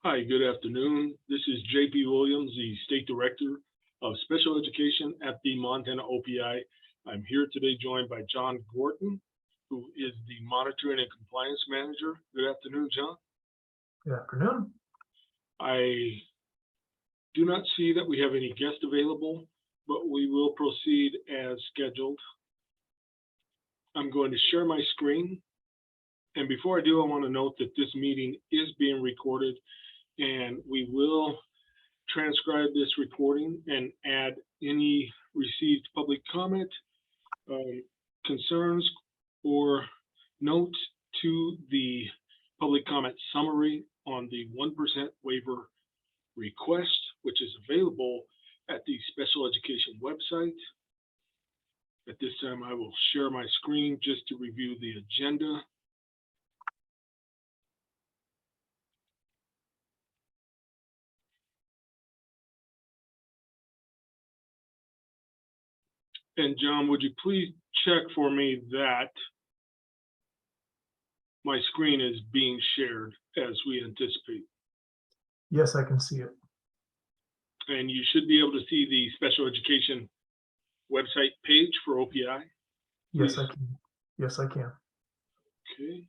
Hi, good afternoon. This is JP Williams, the State Director of Special Education at the Montana OPI. I'm here today joined by John Gorton, who is the Monitoring and Compliance Manager. Good afternoon, John. Good afternoon. I do not see that we have any guests available, but we will proceed as scheduled. I'm going to share my screen. And before I do, I want to note that this meeting is being recorded and we will transcribe this recording and add any received public comment, concerns, or notes to the public comment summary on the 1% waiver request, which is available at the special education website. At this time, I will share my screen just to review the agenda. And John, would you please check for me that my screen is being shared as we anticipate? Yes, I can see it. And you should be able to see the special education website page for OPI. Yes, Please. I can. Yes, I can. Okay.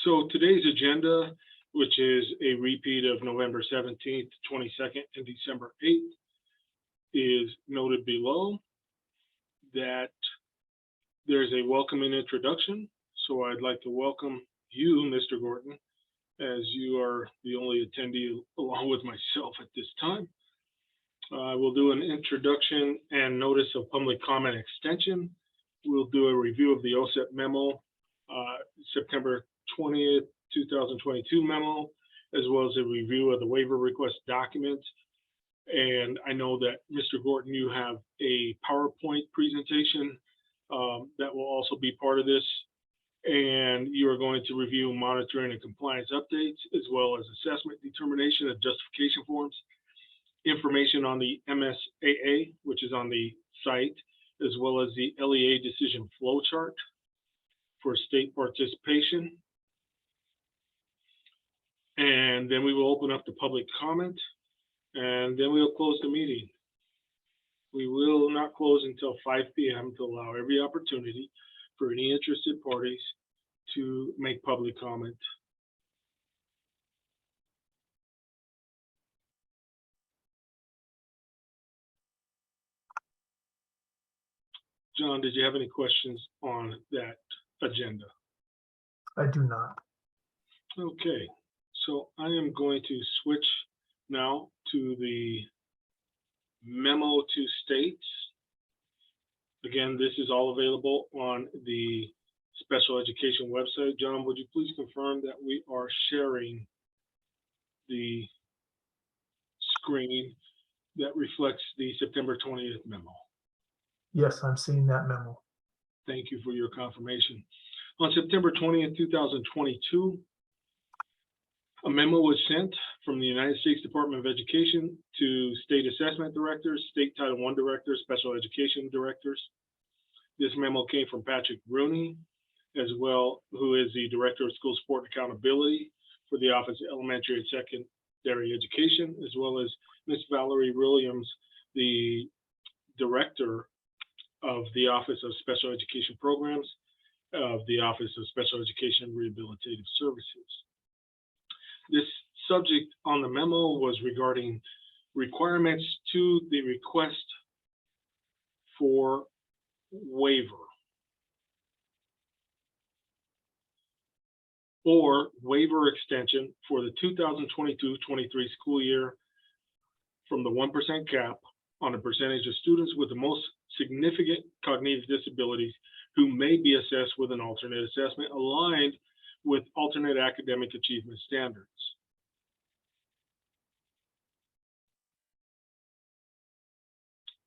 So today's agenda, which is a repeat of November 17th, 22nd, and December 8th, is noted below. That there's a welcoming introduction. So I'd like to welcome you, Mr. Gorton, as you are the only attendee along with myself at this time. We'll do an introduction and notice of public comment extension. We'll do a review of the OSEP memo, September 20th, 2022 memo, as well as a review of the waiver request document. And I know that Mr. Gorton, you have a PowerPoint presentation that will also be part of this. And you are going to review monitoring and compliance updates, as well as assessment, determination, and justification forms, information on the MSAA, which is on the site, as well as the LEA decision flow chart for state participation. And then we will open up to public comment, and then we will close the meeting. We will not close until 5 p.m. to allow every opportunity for any interested parties to make public comment. John, did you have any questions on that agenda? I do not. Okay, so I am going to switch now to the memo to states. Again, this is all available on the special education website. John, would you please confirm that we are sharing the screen that reflects the September 20th memo? Yes, I'm seeing that memo. Thank you for your confirmation. On September 20th, 2022, a memo was sent from the United States Department of Education to state assessment directors, state Title I directors, special education directors. This memo came from Patrick Rooney, as well, who is the Director of School Support and Accountability for the Office of Elementary and Secondary Education, as well as Ms. Valerie Williams, the Director of the Office of Special Education Programs of the Office of Special Education Rehabilitative Services. This subject on the memo was regarding requirements to the request for waiver or waiver extension for the 2022-23 school year from the 1% cap on a percentage of students with the most significant cognitive disabilities who may be assessed with an alternate assessment aligned with alternate academic achievement standards.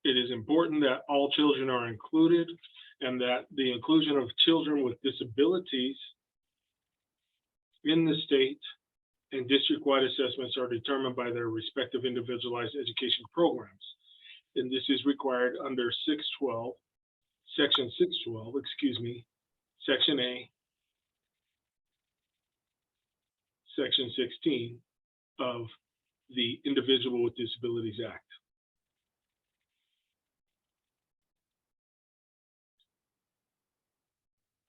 It is important that all children are included and that the inclusion of children with disabilities in the state and district-wide assessments are determined by their respective individualized education programs. And this is required under section 612, Section A, Section 16 of the Individual with Disabilities Act.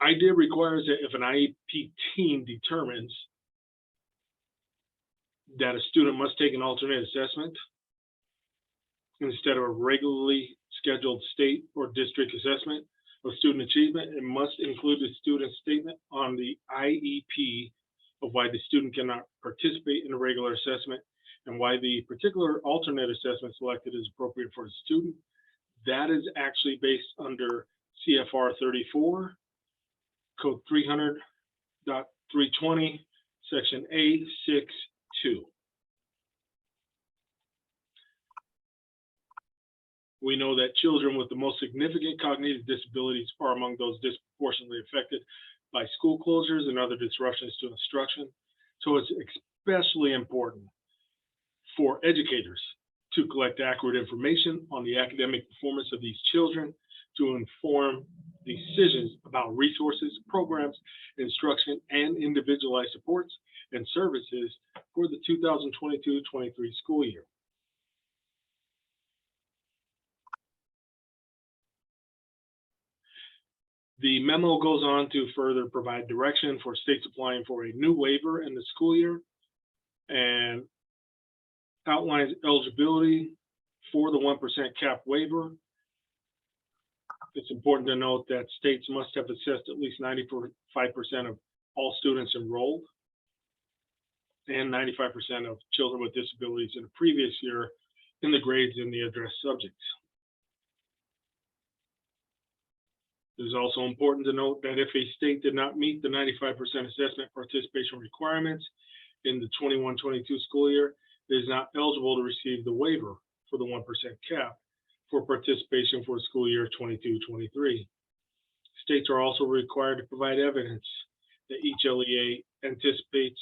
IDEA requires that if an IEP team determines that a student must take an alternate assessment instead of a regularly scheduled state or district assessment of student achievement, it must include a student statement on the IEP of why the student cannot participate in a regular assessment and why the particular alternate assessment selected is appropriate for the student. That is actually based under CFR 34, Code 300.320, Section A62. We know that children with the most significant cognitive disabilities are among those disproportionately affected by school closures and other disruptions to instruction. So it's especially important for educators to collect accurate information on the academic performance of these children to inform decisions about resources, programs, instruction, and individualized supports and services for the 2022-23 school year. The memo goes on to further provide direction for states applying for a new waiver in the school year and outlines eligibility for the 1% cap waiver. It's important to note that states must have assessed at least 95% of all students enrolled and 95% of children with disabilities in the previous year in the grades in the addressed subjects. It is also important to note that if a state did not meet the 95% assessment participation requirements in the 21-22 school year, it is not eligible to receive the waiver for the 1% cap for participation for school year 22-23. States are also required to provide evidence that each LEA anticipates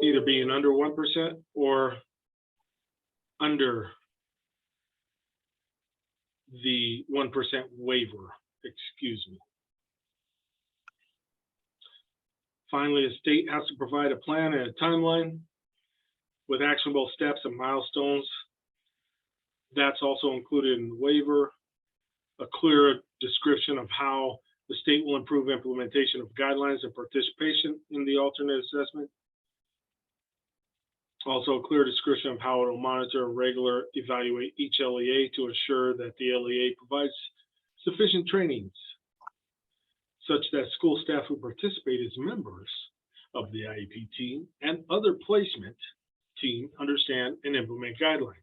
either being under 1% or under the 1% waiver, excuse me. Finally, a state has to provide a plan and a timeline with actionable steps and milestones. That's also included in the waiver, a clear description of how the state will improve implementation of guidelines and participation in the alternate assessment. Also, a clear description of how it will monitor and regularly evaluate each LEA to ensure that the LEA provides sufficient trainings such that school staff who participate as members of the IEP team and other placement team understand and implement guidelines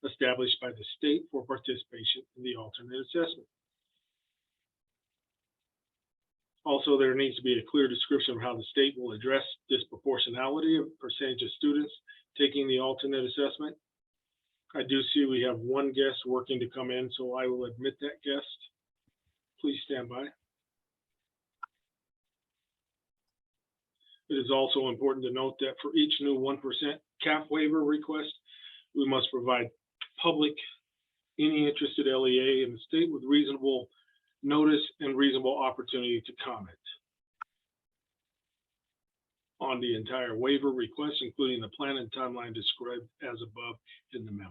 established by the state for participation in the alternate assessment. Also, there needs to be a clear description of how the state will address disproportionality of percentage of students taking the alternate assessment. I do see we have one guest working to come in, so I will admit that guest. Please stand by. It is also important to note that for each new 1% cap waiver request, we must provide public, any interested LEA in the state with reasonable notice and reasonable opportunity to comment on the entire waiver request, including the plan and timeline described as above in the memo.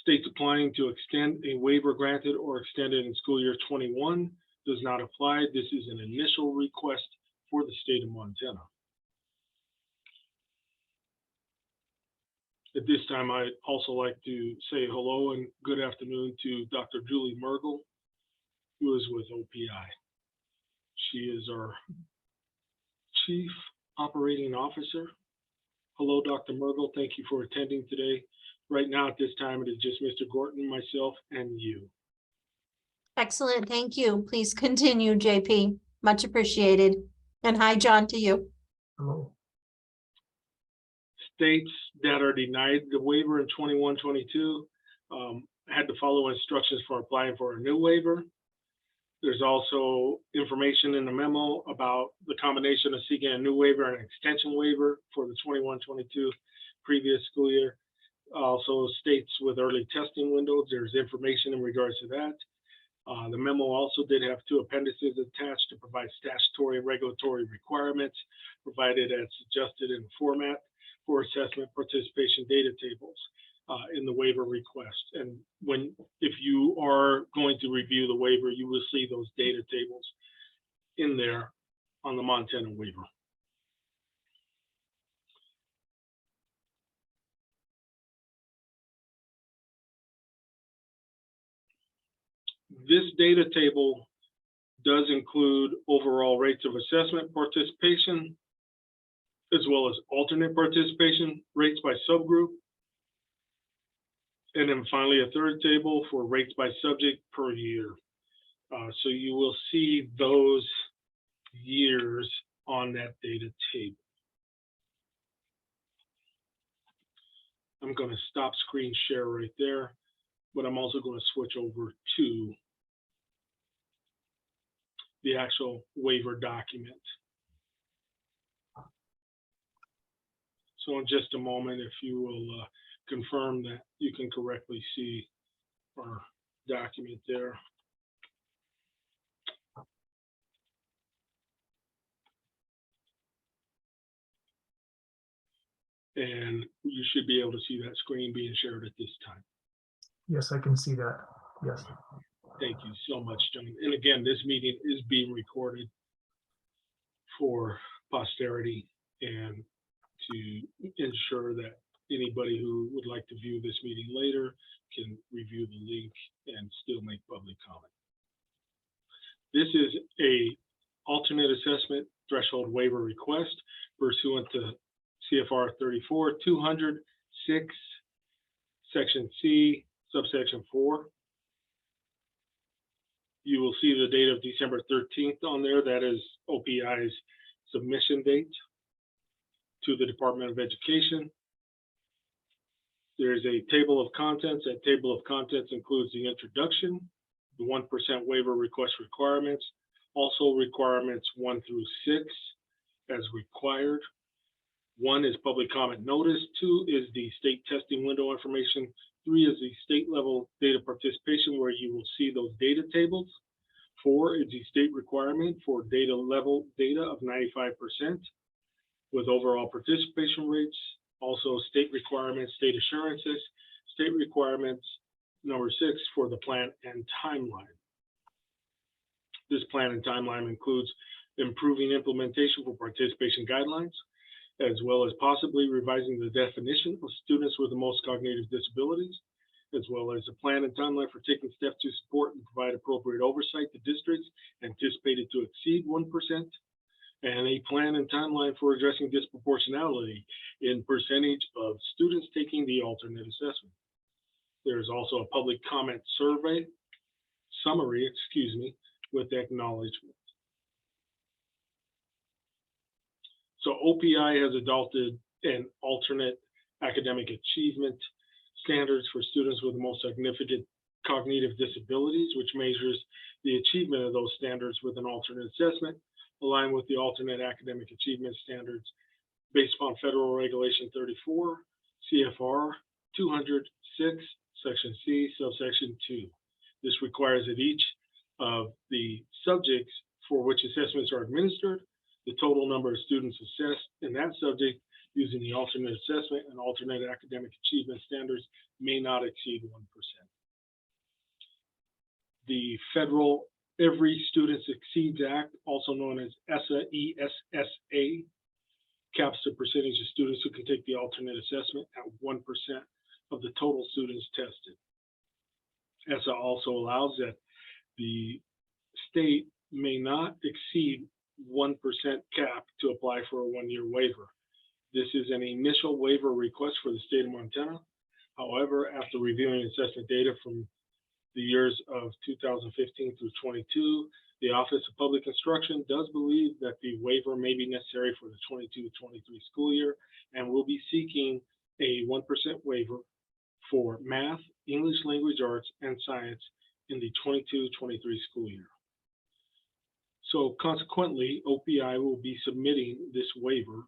States applying to extend a waiver granted or extended in school year 21 does not apply. This is an initial request for the state of Montana. At this time, I'd also like to say hello and good afternoon to Dr. Julie Mergel, who is with OPI. She is our Chief Operating Officer. Hello, Dr. Mergel. Thank you for attending today. Right now, at this time, it is just Mr. Gorton, myself, and you. Excellent. Thank you. Please continue, JP. Much appreciated. And hi, John, to you. Hello. States that are denied the waiver in 21-22 had to follow instructions for applying for a new waiver. There's also information in the memo about the combination of seeking a new waiver and an extension waiver for the 21-22 previous school year. Also, states with early testing windows, there's information in regards to that. The memo also did have two appendices attached to provide statutory and regulatory requirements provided as suggested in the format for assessment participation data tables in the waiver request. And if you are going to review the waiver, you will see those data tables in there on the Montana waiver. This data table does include overall rates of assessment participation, as well as alternate participation rates by subgroup. And then finally, a third table for rates by subject per year. So you will see those years on that data table. I'm going to stop screen share right there, but I'm also going to switch over to the actual waiver document. So in just a moment, if you will confirm that you can correctly see our document there. And you should be able to see that screen being shared at this time. Yes, I can see that. Yes. Thank you so much, John. And again, this meeting is being recorded for posterity and to ensure that anybody who would like to view this meeting later can review the link and still make public comment. This is a alternate assessment threshold waiver request pursuant to CFR 34-200-6, Section C, subsection 4. You will see the date of December 13th on there. That is OPI's submission date to the Department of Education. There's a table of contents. That table of contents includes the introduction, the 1% waiver request requirements, also requirements 1 through 6 as required. 1 is public comment notice, 2 is the state testing window information, 3 is the state level data participation where you will see those data tables. 4 is the state requirement for data level data of 95% with overall participation rates. Also state requirements, state assurances, state requirements number 6 for the plan and timeline. This plan and timeline includes improving implementation for participation guidelines, as well as possibly revising the definition of students with the most cognitive disabilities, as well as a plan and timeline for taking steps to support and provide appropriate oversight to districts anticipated to exceed 1%, and a plan and timeline for addressing disproportionality in percentage of students taking the alternate assessment. There is also a public comment summary, with acknowledgement. So OPI has adopted an alternate academic achievement standards for students with the most significant cognitive disabilities, which measures the achievement of those standards with an alternate assessment, aligned with the alternate academic achievement standards based upon Federal Regulation 34, CFR 200-6, Section C, subsection 2. This requires that each of the subjects for which assessments are administered, the total number of students assessed in that subject using the alternate assessment and alternate academic achievement standards may not exceed 1%. The Federal Every Student Succeeds Act, also known as ESSA, E-S-S-A, caps the percentage of students who can take the alternate assessment at 1% of the total students tested. ESSA also allows that the state may not exceed 1% cap to apply for a 1-year waiver. This is an initial waiver request for the state of Montana. However, after reviewing assessment data from the years of 2015 through 22, the Office of Public Instruction does believe that the waiver may be necessary for the 22-23 school year and will be seeking a 1% waiver for math, English language arts, and science in the 22-23 school year. So consequently, OPI will be submitting this waiver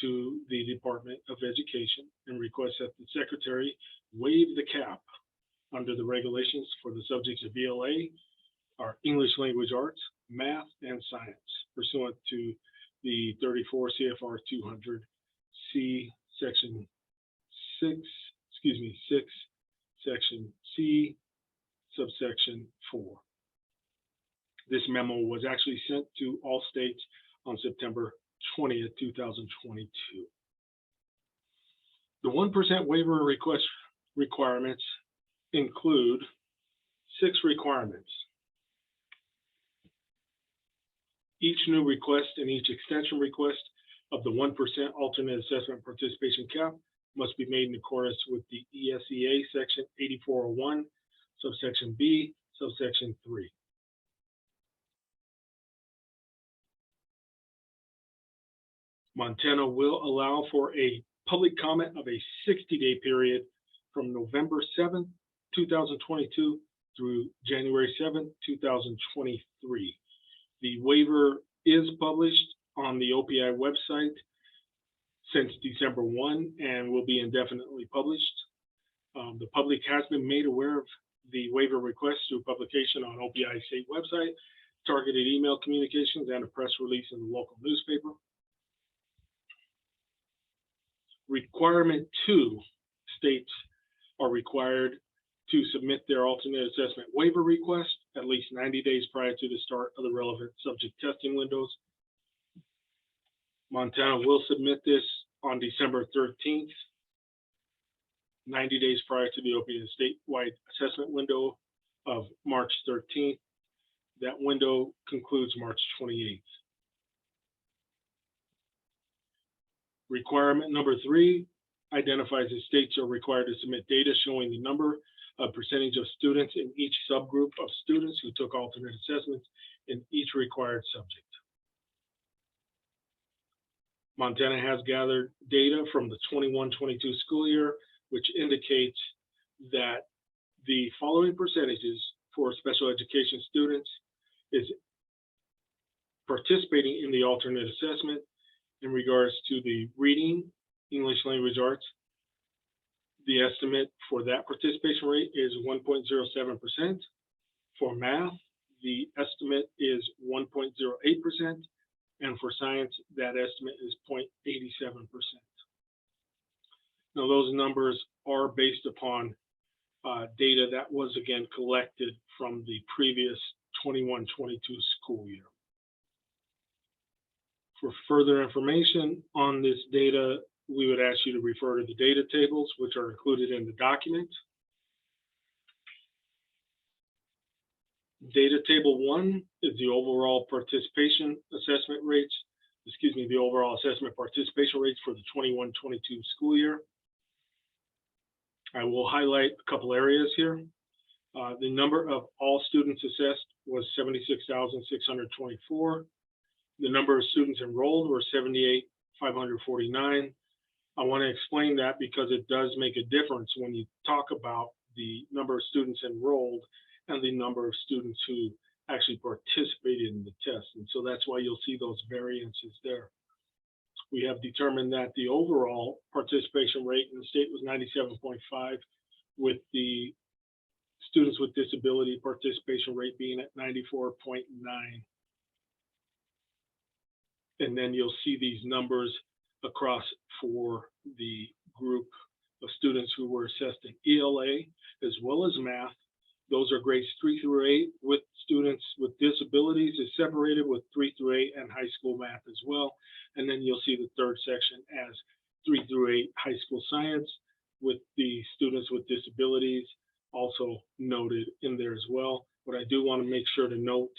to the Department of Education and request that the Secretary waive the cap under the regulations for the subjects of ELA, are English language arts, math, and science pursuant to the 34 CFR 200 C section 6, section C, subsection 4. This memo was actually sent to all states on September 20th, 2022. The 1% waiver request requirements include 6 requirements. Each new request and each extension request of the 1% alternate assessment participation cap must be made in accordance with the ESEA section 8401, subsection B, subsection 3. Montana will allow for a public comment of a 60-day period from November 7th, 2022 through January 7th, 2023. The waiver is published on the OPI website since December 1 and will be indefinitely published. The public has been made aware of the waiver request through publication on OPI state website, targeted email communications, and a press release in the local newspaper. Requirement 2, states are required to submit their alternate assessment waiver request at least 90 days prior to the start of the relevant subject testing windows. Montana will submit this on December 13th, 90 days prior to the opening of the statewide assessment window of March 13th. That window concludes March 28th. Requirement number 3 identifies that states are required to submit data showing the number of percentage of students in each subgroup of students who took alternate assessments in each required subject. Montana has gathered data from the 21-22 school year, which indicates that the following percentages for special education students is participating in the alternate assessment in regards to the reading, English language arts. The estimate for that participation rate is 1.07%. For math, the estimate is 1.08%. And for science, that estimate is 0.87%. Now, those numbers are based upon data that was again collected from the previous 21-22 school year. For further information on this data, we would ask you to refer to the data tables, which are included in the document. Data table 1 is the overall participation assessment rates, the overall assessment participation rates for the 21-22 school year. I will highlight a couple areas here. The number of all students assessed was 76,624. The number of students enrolled were 78,549. I want to explain that because it does make a difference when you talk about the number of students enrolled and the number of students who actually participated in the test. And so that's why you'll see those variances there. We have determined that the overall participation rate in the state was 97.5, with the students with disability participation rate being at 94.9. And then you'll see these numbers across for the group of students who were assessed in ELA as well as math. Those are grades 3 through 8, with students with disabilities is separated with 3 through 8 and high school math as well. And then you'll see the third section as 3 through 8 high school science, with the students with disabilities also noted in there as well. What I do want to make sure to note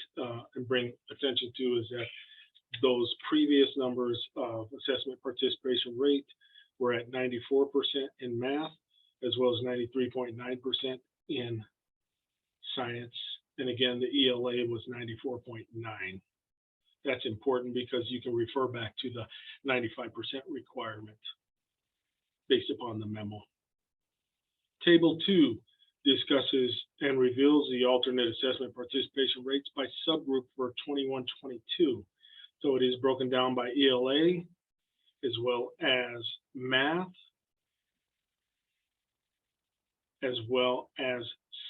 and bring attention to is that those previous numbers of assessment participation rate were at 94% in math, as well as 93.9% in science. And again, the ELA was 94.9. That's important because you can refer back to the 95% requirement based upon the memo. Table 2 discusses and reveals the alternate assessment participation rates by subgroup for 21-22. So it is broken down by ELA as well as math, as well as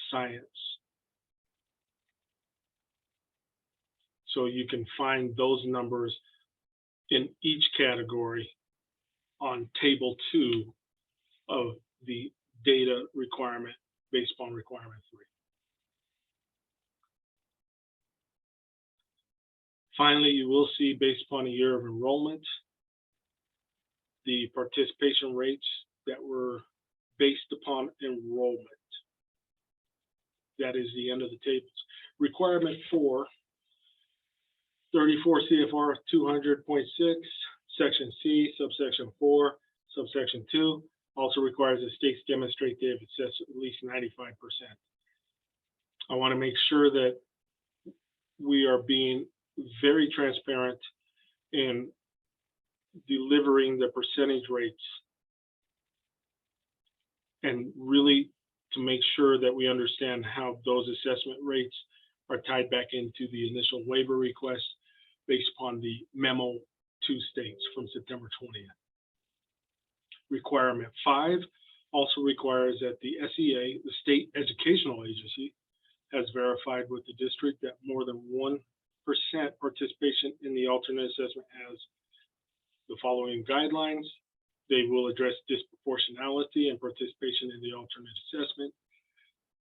science. So you can find those numbers in each category on table 2 of the data requirement based upon requirement 3. Finally, you will see, based upon a year of enrollment, the participation rates that were based upon enrollment. That is the end of the tables. Requirement 4, 34 CFR 200.6, section C, subsection 4, subsection 2, also requires that states demonstrate they have assessed at least 95%. I want to make sure that we are being very transparent in delivering the percentage rates, and really to make sure that we understand how those assessment rates are tied back into the initial waiver request based upon the memo to states from September 20th. Requirement 5 also requires that the SEA, the state educational agency, has verified with the district that more than 1% participation in the alternate assessment has the following guidelines. They will address disproportionality and participation in the alternate assessment.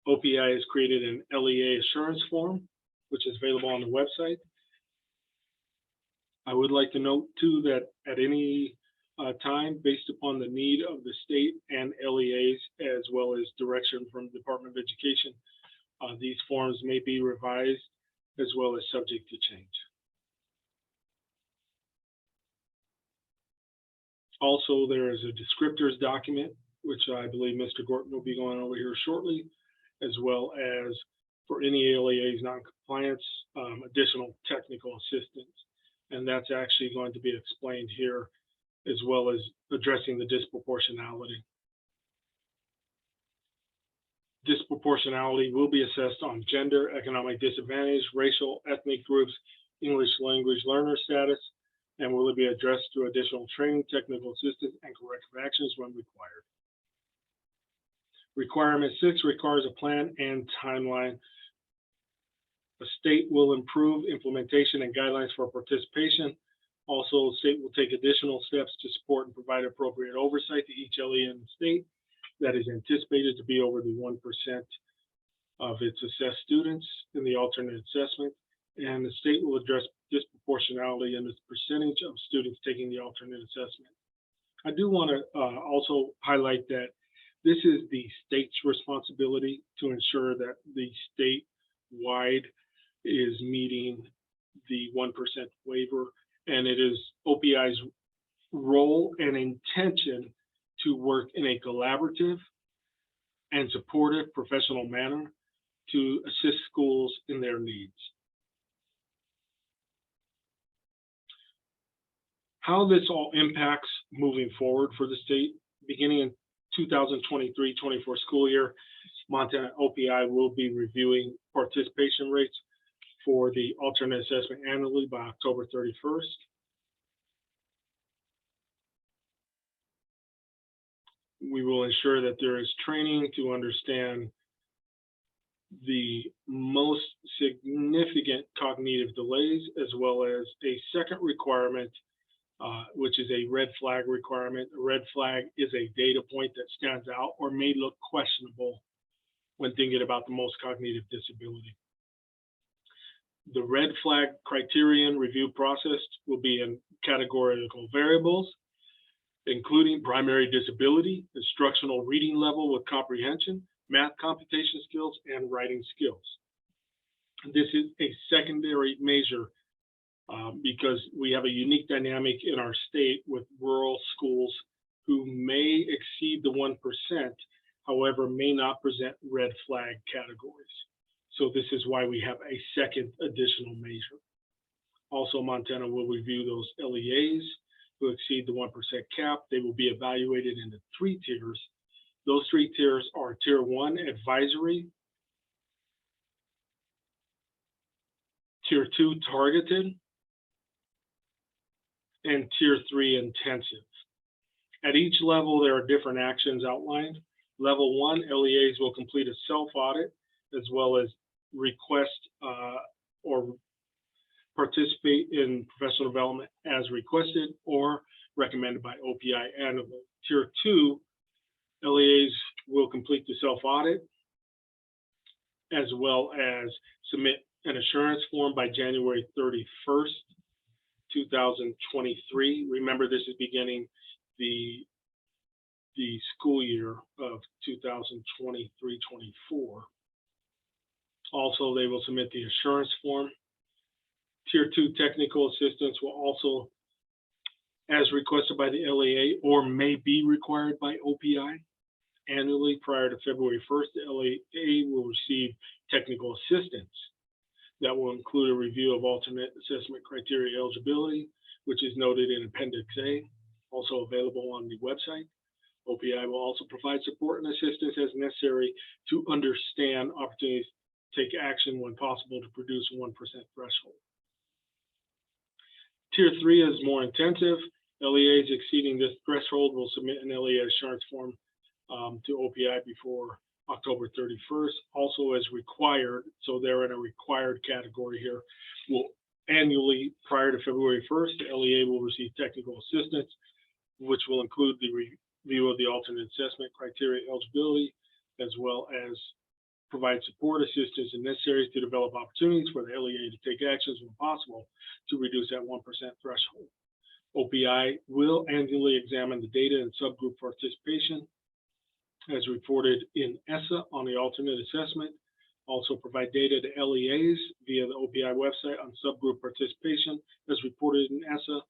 OPI has created an LEA assurance form, which is available on the website. I would like to note too that at any time, based upon the need of the state and LEAs, as well as direction from the Department of Education, these forms may be revised as well as subject to change. Also, there is a descriptors document, which I believe Mr. Gorton will be going over here shortly, as well as for any LEAs non-compliance, additional technical assistance. And that's actually going to be explained here, as well as addressing the disproportionality. Disproportionality will be assessed on gender, economic disadvantage, racial, ethnic groups, English language learner status, and will be addressed through additional training, technical assistance, and corrective actions when required. Requirement 6 requires a plan and timeline. The state will improve implementation and guidelines for participation. Also, the state will take additional steps to support and provide appropriate oversight to each LEA in the state that is anticipated to be over the 1% of its assessed students in the alternate assessment. And the state will address disproportionality in the percentage of students taking the alternate assessment. I do want to also highlight that this is the state's responsibility to ensure that the statewide is meeting the 1% waiver, and it is OPI's role and intention to work in a collaborative and supportive professional manner to assist schools in their needs. How this all impacts moving forward for the state, beginning in 2023-24 school year, Montana OPI will be reviewing participation rates for the alternate assessment annually by October 31st. We will ensure that there is training to understand the most significant cognitive delays, as well as a second requirement, which is a red flag requirement. A red flag is a data point that stands out or may look questionable when thinking about the most cognitive disability. The red flag criterion review process will be in categorical variables, including primary disability, instructional reading level with comprehension, math computation skills, and writing skills. This is a secondary measure because we have a unique dynamic in our state with rural schools who may exceed the 1%, however, may not present red flag categories. So this is why we have a second additional measure. Also, Montana will review those LEAs who exceed the 1% cap. They will be evaluated into 3 tiers. Those 3 tiers are Tier 1, advisory, Tier 2, targeted, and Tier 3, intensive. At each level, there are different actions outlined. Level 1, LEAs will complete a self-audit, as well as request or participate in professional development as requested or recommended by OPI annually. Tier 2, LEAs will complete the self-audit as well as submit an assurance form by January 31st, 2023. Remember, this is beginning the school year of 2023-24. Also, they will submit the assurance form. Tier 2 technical assistance will also, as requested by the LEA or may be required by OPI annually prior to February 1st, the LEA will receive technical assistance that will include a review of alternate assessment criteria eligibility, which is noted in Appendix A, also available on the website. OPI will also provide support and assistance as necessary to understand opportunities to take action when possible to produce 1% threshold. Tier 3 is more intensive. LEAs exceeding this threshold will submit an LEA assurance form to OPI before October 31st, also as required. So they're in a required category here. Will annually prior to February 1st, the LEA will receive technical assistance, which will include the review of the alternate assessment criteria eligibility, as well as provide support, assistance, and necessary to develop opportunities for the LEA to take actions when possible to reduce that 1% threshold. OPI will annually examine the data and subgroup participation as reported in ESSA on the alternate assessment. Also provide data to LEAs via the OPI website on subgroup participation as reported in ESSA.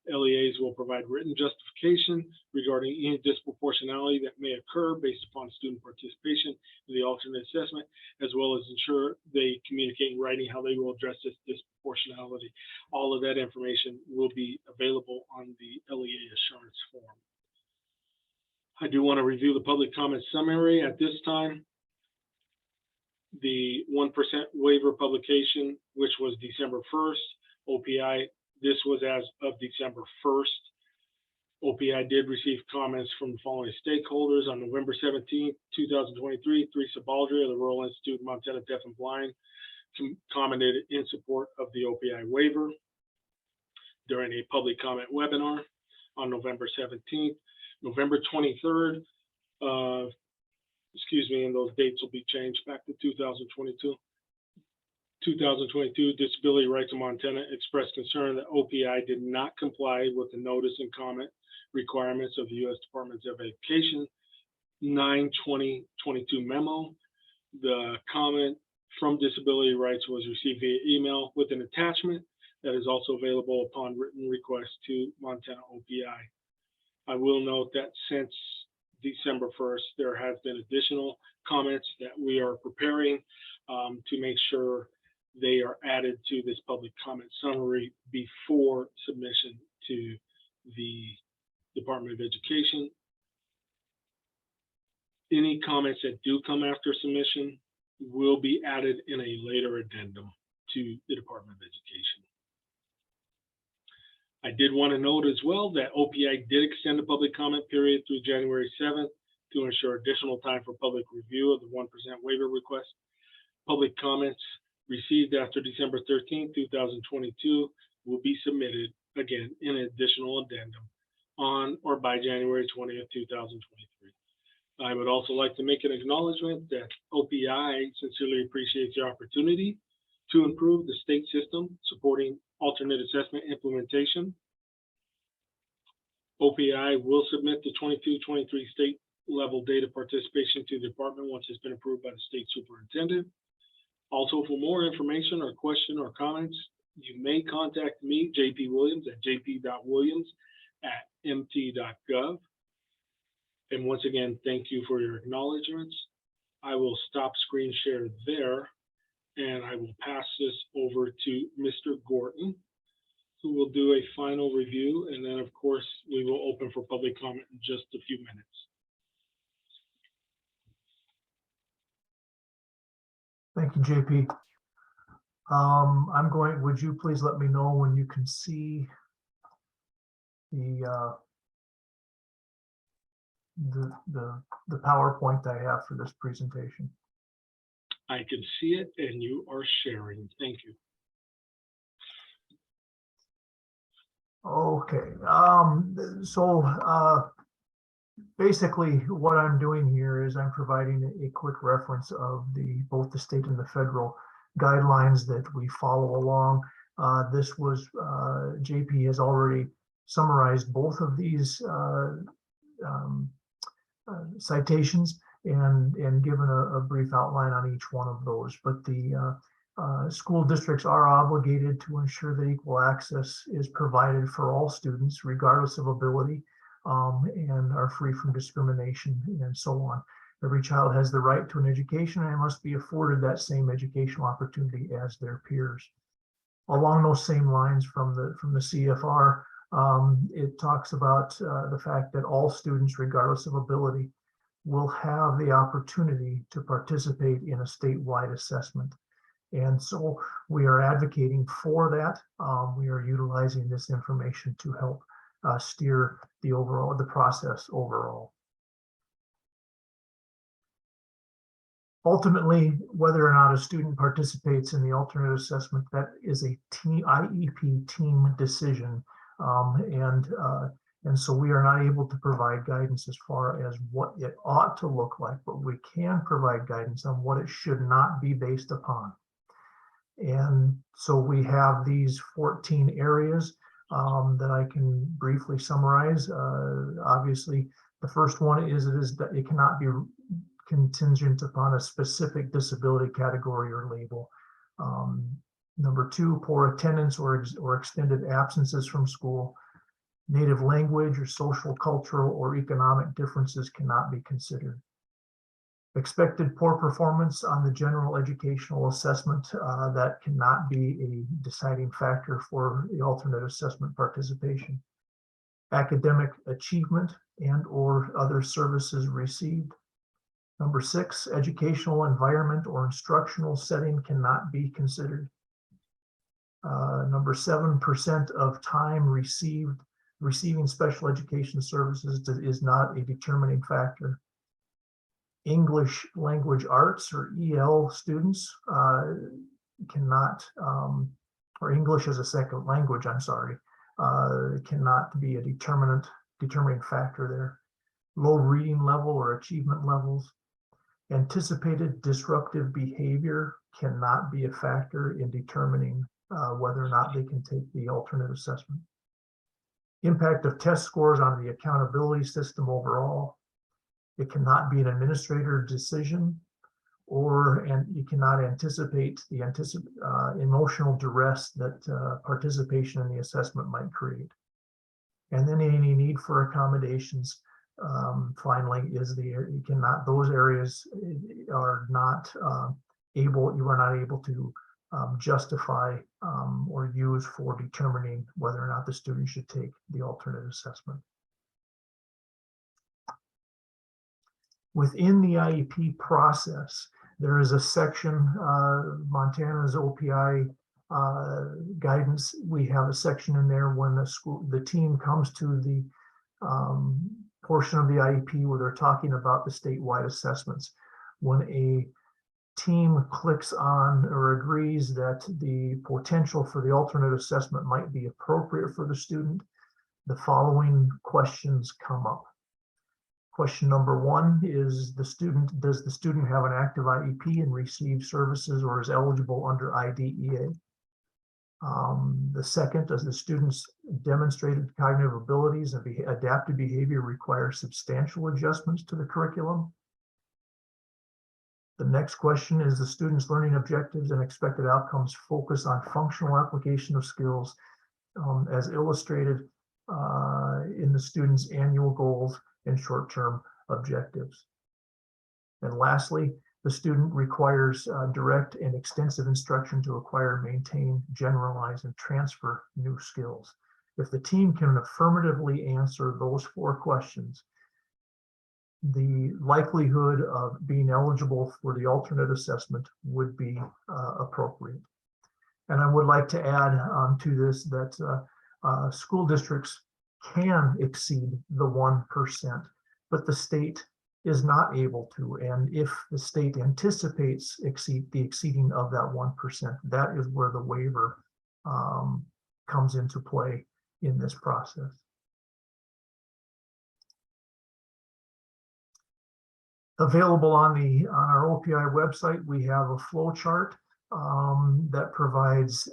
LEAs will provide written justification regarding any disproportionality that may occur based upon student participation in the alternate assessment, as well as ensure they communicate in writing how they will address this disproportionality. All of that information will be available on the LEA assurance form. I do want to review the public comment summary at this time. The 1% waiver publication, which was December 1st, OPI, this was as of December 1st. OPI did receive comments from the following stakeholders on November 17th, 2023. Theresa Baldry of the Rural Institute of Montana Deaf and Blind commented in support of the OPI waiver during a public comment webinar on November 17th. November 23rd, and those dates will be changed back to 2022. 2022, Disability Rights of Montana expressed concern that OPI did not comply with the notice and comment requirements of the U.S. Department of Education 9/2022 memo. The comment from Disability Rights was received via email with an attachment that is also available upon written request to Montana OPI. I will note that since December 1st, there has been additional comments that we are preparing to make sure they are added to this public comment summary before submission to the Department of Education. Any comments that do come after submission will be added in a later addendum to the Department of Education. I did want to note as well that OPI did extend the public comment period through January 7th to ensure additional time for public review of the 1% waiver request. Public comments received after December 13th, 2022 will be submitted again in an additional addendum on or by January 20th, 2023. I would also like to make an acknowledgement that OPI sincerely appreciates the opportunity to improve the state system supporting alternate assessment implementation. OPI will submit the 22-23 state level data participation to the department once it's been approved by the state superintendent. Also, for more information or question or comments, you may contact me, JP Williams, at jp.williams@mt.gov. And once again, thank you for your acknowledgements. I will stop screen share there, and I will pass this over to Mr. Gorton, who will do a final review, and then of course we will open for public comment in just a few minutes. Thank you, JP. Would you please let me know when you can see the PowerPoint I have for this presentation? I can see it and you are sharing. Thank you. Okay, basically what I'm doing here is I'm providing a quick reference of both the state and the federal guidelines that we follow along. This was, JP has already summarized both of these um, citations and given a brief outline on each one of those. But the school districts are obligated to ensure that equal access is provided for all students, regardless of ability, and are free from discrimination and so on. Every child has the right to an education and must be afforded that same educational opportunity as their peers. Along those same lines from the CFR, it talks about the fact that all students, regardless of ability, will have the opportunity to participate in a statewide assessment. And so we are advocating for that. We are utilizing this information to help steer the process overall. Ultimately, whether or not a student participates in the alternate assessment, that is a IEP team decision. And so we are not able to provide guidance as far as what it ought to look like, but we can provide guidance on what it should not be based upon. And so we have these 14 areas that I can briefly summarize. Obviously, the first one is that it cannot be contingent upon a specific disability category or label. Number 2, poor attendance or extended absences from school. Native language or social, cultural, or economic differences cannot be considered. Expected poor performance on the general educational assessment, that cannot be a deciding factor for the alternate assessment participation. Academic achievement and or other services received. Number 6, educational environment or instructional setting cannot be considered. Number 7% of time receiving special education services is not a determining factor. English language arts or EL students cannot, or English as a second language, I'm sorry, cannot be a determining factor there. Low reading level or achievement levels. Anticipated disruptive behavior cannot be a factor in determining whether or not they can take the alternate assessment. Impact of test scores on the accountability system overall. It cannot be an administrator decision, and you cannot anticipate the emotional duress that participation in the assessment might create. And then any need for accommodations, finally, is those areas are not you are not able to justify or use for determining whether or not the student should take the alternate assessment. Within the IEP process, there is a section, Montana's OPI guidance. We have a section in there when the team comes to the portion of the IEP where they're talking about the statewide assessments. When a team clicks on or agrees that the potential for the alternate assessment might be appropriate for the student, the following questions come up. Question number 1 is does the student have an active IEP and receive services or is eligible under IDEA? The second, does the student's demonstrated cognitive abilities and adaptive behavior require substantial adjustments to the curriculum? The next question is the student's learning objectives and expected outcomes focus on functional application of skills as illustrated in the student's annual goals and short-term objectives. And lastly, the student requires direct and extensive instruction to acquire, maintain, generalize, and transfer new skills. If the team can affirmatively answer those 4 questions, the likelihood of being eligible for the alternate assessment would be appropriate. And I would like to add to this that school districts can exceed the 1%, but the state is not able to. And if the state anticipates the exceeding of that 1%, that is where the waiver comes into play. in this process. Available on our OPI website, we have a flow chart that provides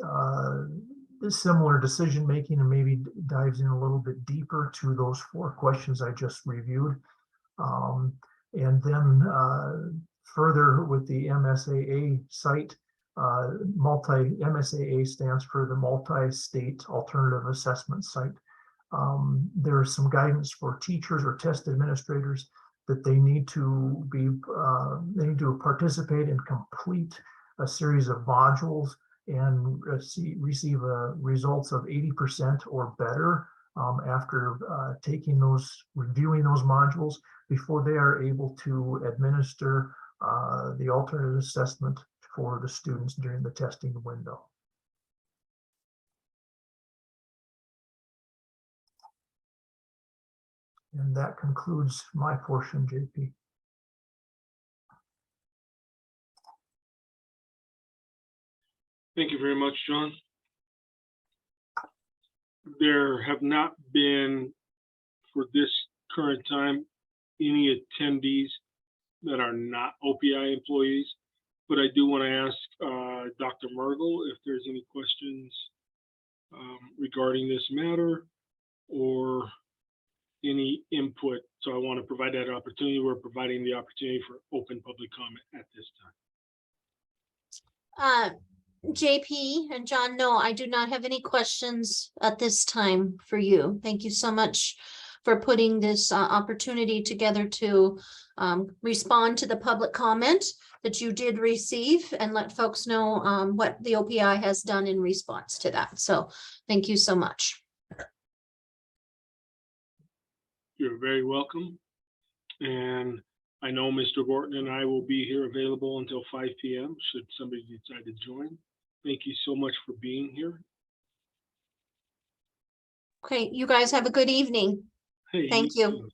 similar decision making and maybe dives in a little bit deeper to those 4 questions I just reviewed. And then further with the MSAA site, MSAA stands for the Multi-State Alternative Assessment Site. There is some guidance for teachers or test administrators that they need to participate and complete a series of modules and receive results of 80% or better after reviewing those modules before they are able to administer the alternative assessment for the students during the testing window. And that concludes my portion, JP. Thank you very much, John. There have not been, for this current time, any attendees that are not OPI employees, but I do want to ask Dr. Mergel if there's any questions regarding this matter or any input. So I want to provide that opportunity. We're providing the opportunity for open public comment at this time. JP and John, no, I do not have any questions at this time for you. Thank you so much for putting this opportunity together to respond to the public comment that you did receive and let folks know what the OPI has done in response to that. So thank you so much. You're very welcome. And I know Mr. Gorton and I will be here available until 5 p.m. should somebody decide to join. Thank you so much for being here. Okay, you guys have a good evening. Hey, Thank you. too.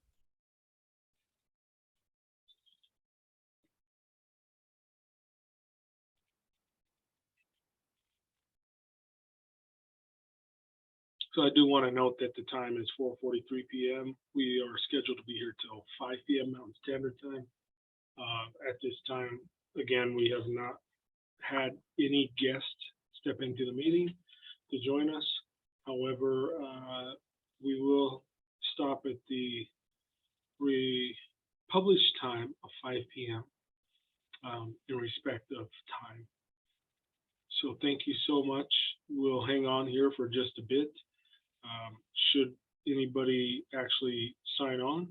So I do want to note that the time is 4:43 p.m. We are scheduled to be here till 5 p.m. Mountain Standard Time. At this time, again, we have not had any guests step into the meeting to join us. However, we will stop at the published time of 5 p.m. In respect of time. So thank you so much. We'll hang on here for just a bit. Should anybody actually sign on,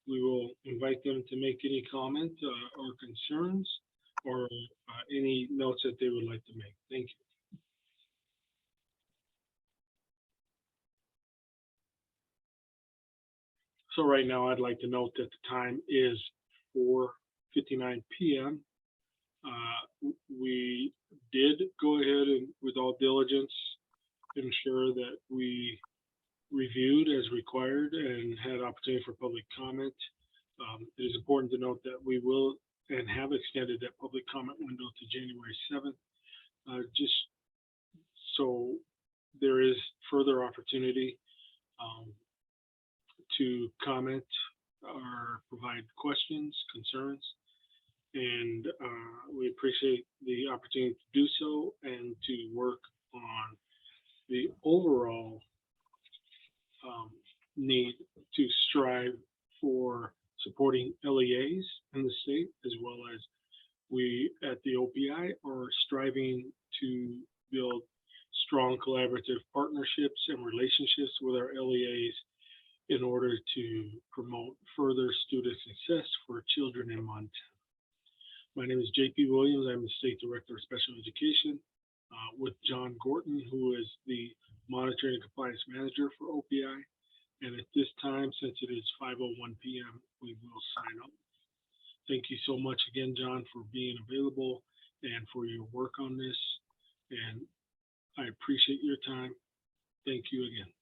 we will invite them to make any comment or concerns or any notes that they would like to make. Thank you. So right now, I'd like to note that the time is 4:59 p.m. We did go ahead and, with all diligence, ensure that we reviewed as required and had opportunity for public comment. It is important to note that we will and have extended that public comment window to January 7th, just so there is further opportunity to comment or provide questions, concerns, and we appreciate the opportunity to do so and to work on the overall need to strive for supporting LEAs in the state, as well as we at the OPI are striving to build strong collaborative partnerships and relationships with our LEAs in order to promote further student success for children in Montana. My name is JP Williams. I'm the State Director of Special Education with John Gorton, who is the Monitoring and Compliance Manager for OPI. And at this time, since it is 5:01 p.m., we will sign up. Thank you so much again, John, for being available and for your work on this. And I appreciate your time. Thank you again.